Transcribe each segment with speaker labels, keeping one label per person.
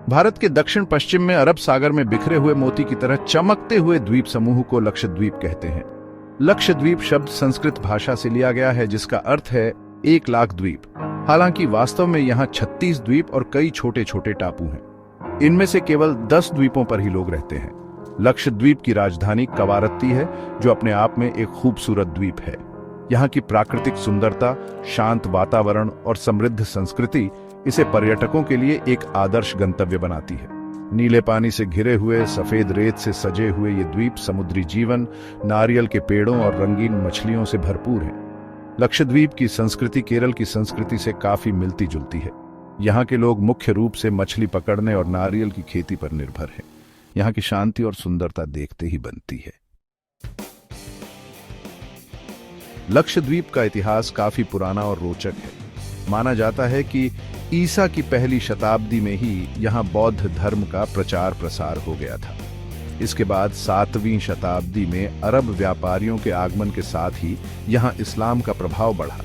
Speaker 1: भारत के दक्षिण पश्चिम में अरब सागर में बिखरे हुए मोती की तरह चमकते हुए द्वीप समूह को लक्षद्वीप कहते हैं। लक्षद्वीप शब्द संस्कृत भाषा से लिया गया है, जिसका अर्थ है 1,00,000 द्वीप। हालांकि वास्तव में यहाँ 36 द्वीप और कई छोटे छोटे टापू हैं। इनमें से केवल 10 द्वीपों पर ही लोग रहते हैं। लक्षद्वीप की राजधानी कवारत्ती है, जो अपने आप में एक खूबसूरत द्वीप है। यहाँ की प्राकृतिक सुंदरता, शांत वातावरण और समृद्ध संस्कृति इसे पर्यटकों के लिए एक आदर्श गंतव्य बनाती है। नीले पानी से घिरे हुए, सफेद रेत से सजे हुए ये द्वीप समुद्री जीवन, नारियल के पेड़ों और रंगीन मछलियों से भरपूर है। लक्षद्वीप की संस्कृति केरल की संस्कृति से काफी मिलती जुलती है। यहाँ के लोग मुख्य रूप से मछली पकड़ने और नारियल की खेती पर निर्भर हैं। यहाँ की शांति और सुंदरता देखते ही बनती है। लक्षद्वीप का इतिहास काफी पुराना और रोचक है। माना जाता है कि ईसा की पहली शताब्दी में ही यहाँ बौद्ध धर्म का प्रचार प्रसार हो गया था। इसके बाद 7वीं शताब्दी में अरब व्यापारियों के आगमन के साथ ही यहाँ इस्लाम का प्रभाव बढ़ा।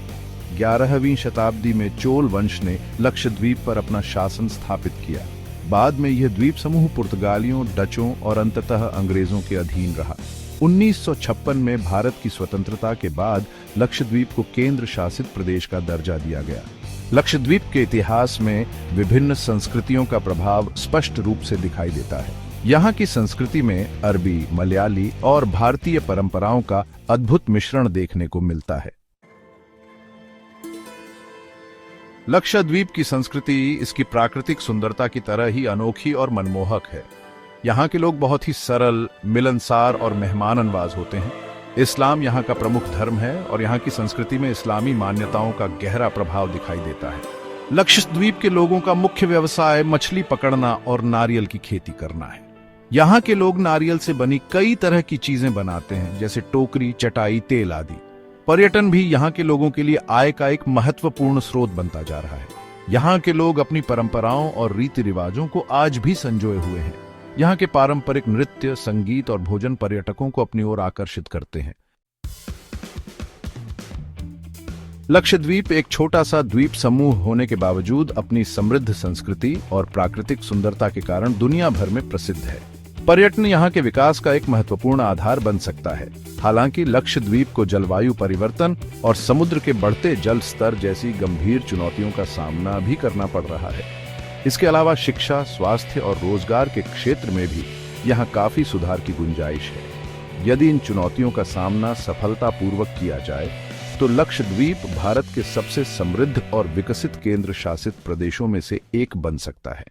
Speaker 1: 11वीं शताब्दी में चोल वंश ने लक्षद्वीप पर अपना शासन स्थापित किया। बाद में यह द्वीप समूह पुर्तगालियों, डचों और अंततः अंग्रेजों के अधीन रहा। 1956 में भारत की स्वतंत्रता के बाद लक्षद्वीप को केंद्र शासित प्रदेश का दर्जा दिया गया। लक्षद्वीप के इतिहास में विभिन्न संस्कृतियों का प्रभाव स्पष्ट रूप से दिखाई देता है। यहाँ की संस्कृति में अरबी, मलयाली और भारतीय परंपराओं का अद्भुत मिश्रण देखने को मिलता है। लक्षद्वीप की संस्कृति इसकी प्राकृतिक सुंदरता की तरह ही अनोखी और मनमोहक है। यहाँ के लोग बहुत ही सरल, मिलनसार और मेहमाननवाज होते हैं। इस्लाम यहाँ का प्रमुख धर्म है और यहाँ की संस्कृति में इस्लामी मान्यताओं का गहरा प्रभाव दिखाई देता है। लक्षद्वीप के लोगों का मुख्य व्यवसाय मछली पकड़ना और नारियल की खेती करना है। यहाँ के लोग नारियल से बनी कई तरह की चीजें बनाते हैं, जैसे टोकरी, चटाई, तेल आदि। पर्यटन भी यहाँ के लोगों के लिए आय का एक महत्वपूर्ण स्रोत बनता जा रहा है। यहाँ के लोग अपनी परंपराओं और रीति रिवाजों को आज भी संजोए हुए हैं। यहाँ के पारंपरिक नृत्य, संगीत और भोजन पर्यटकों को अपनी ओर आकर्षित करते हैं। लक्षद्वीप एक छोटा सा द्वीप समूह होने के बावजूद अपनी समृद्ध संस्कृति और प्राकृतिक सुंदरता के कारण दुनिया भर में प्रसिद्ध है। पर्यटन यहाँ के विकास का एक महत्वपूर्ण आधार बन सकता है। हालांकि लक्षद्वीप को जलवायु परिवर्तन और समुद्र के बढ़ते जल स्तर जैसी गंभीर चुनौतियों का सामना भी करना पड़ रहा है। इसके अलावा शिक्षा, स्वास्थ्य और रोजगार के क्षेत्र में भी यहाँ काफी सुधार की गुंजाइश है। यदि इन चुनौतियों का सामना सफलतापूर्वक किया जाए तो लक्षद्वीप भारत के सबसे समृद्ध और विकसित केंद्र शासित प्रदेशों में से एक बन सकता है।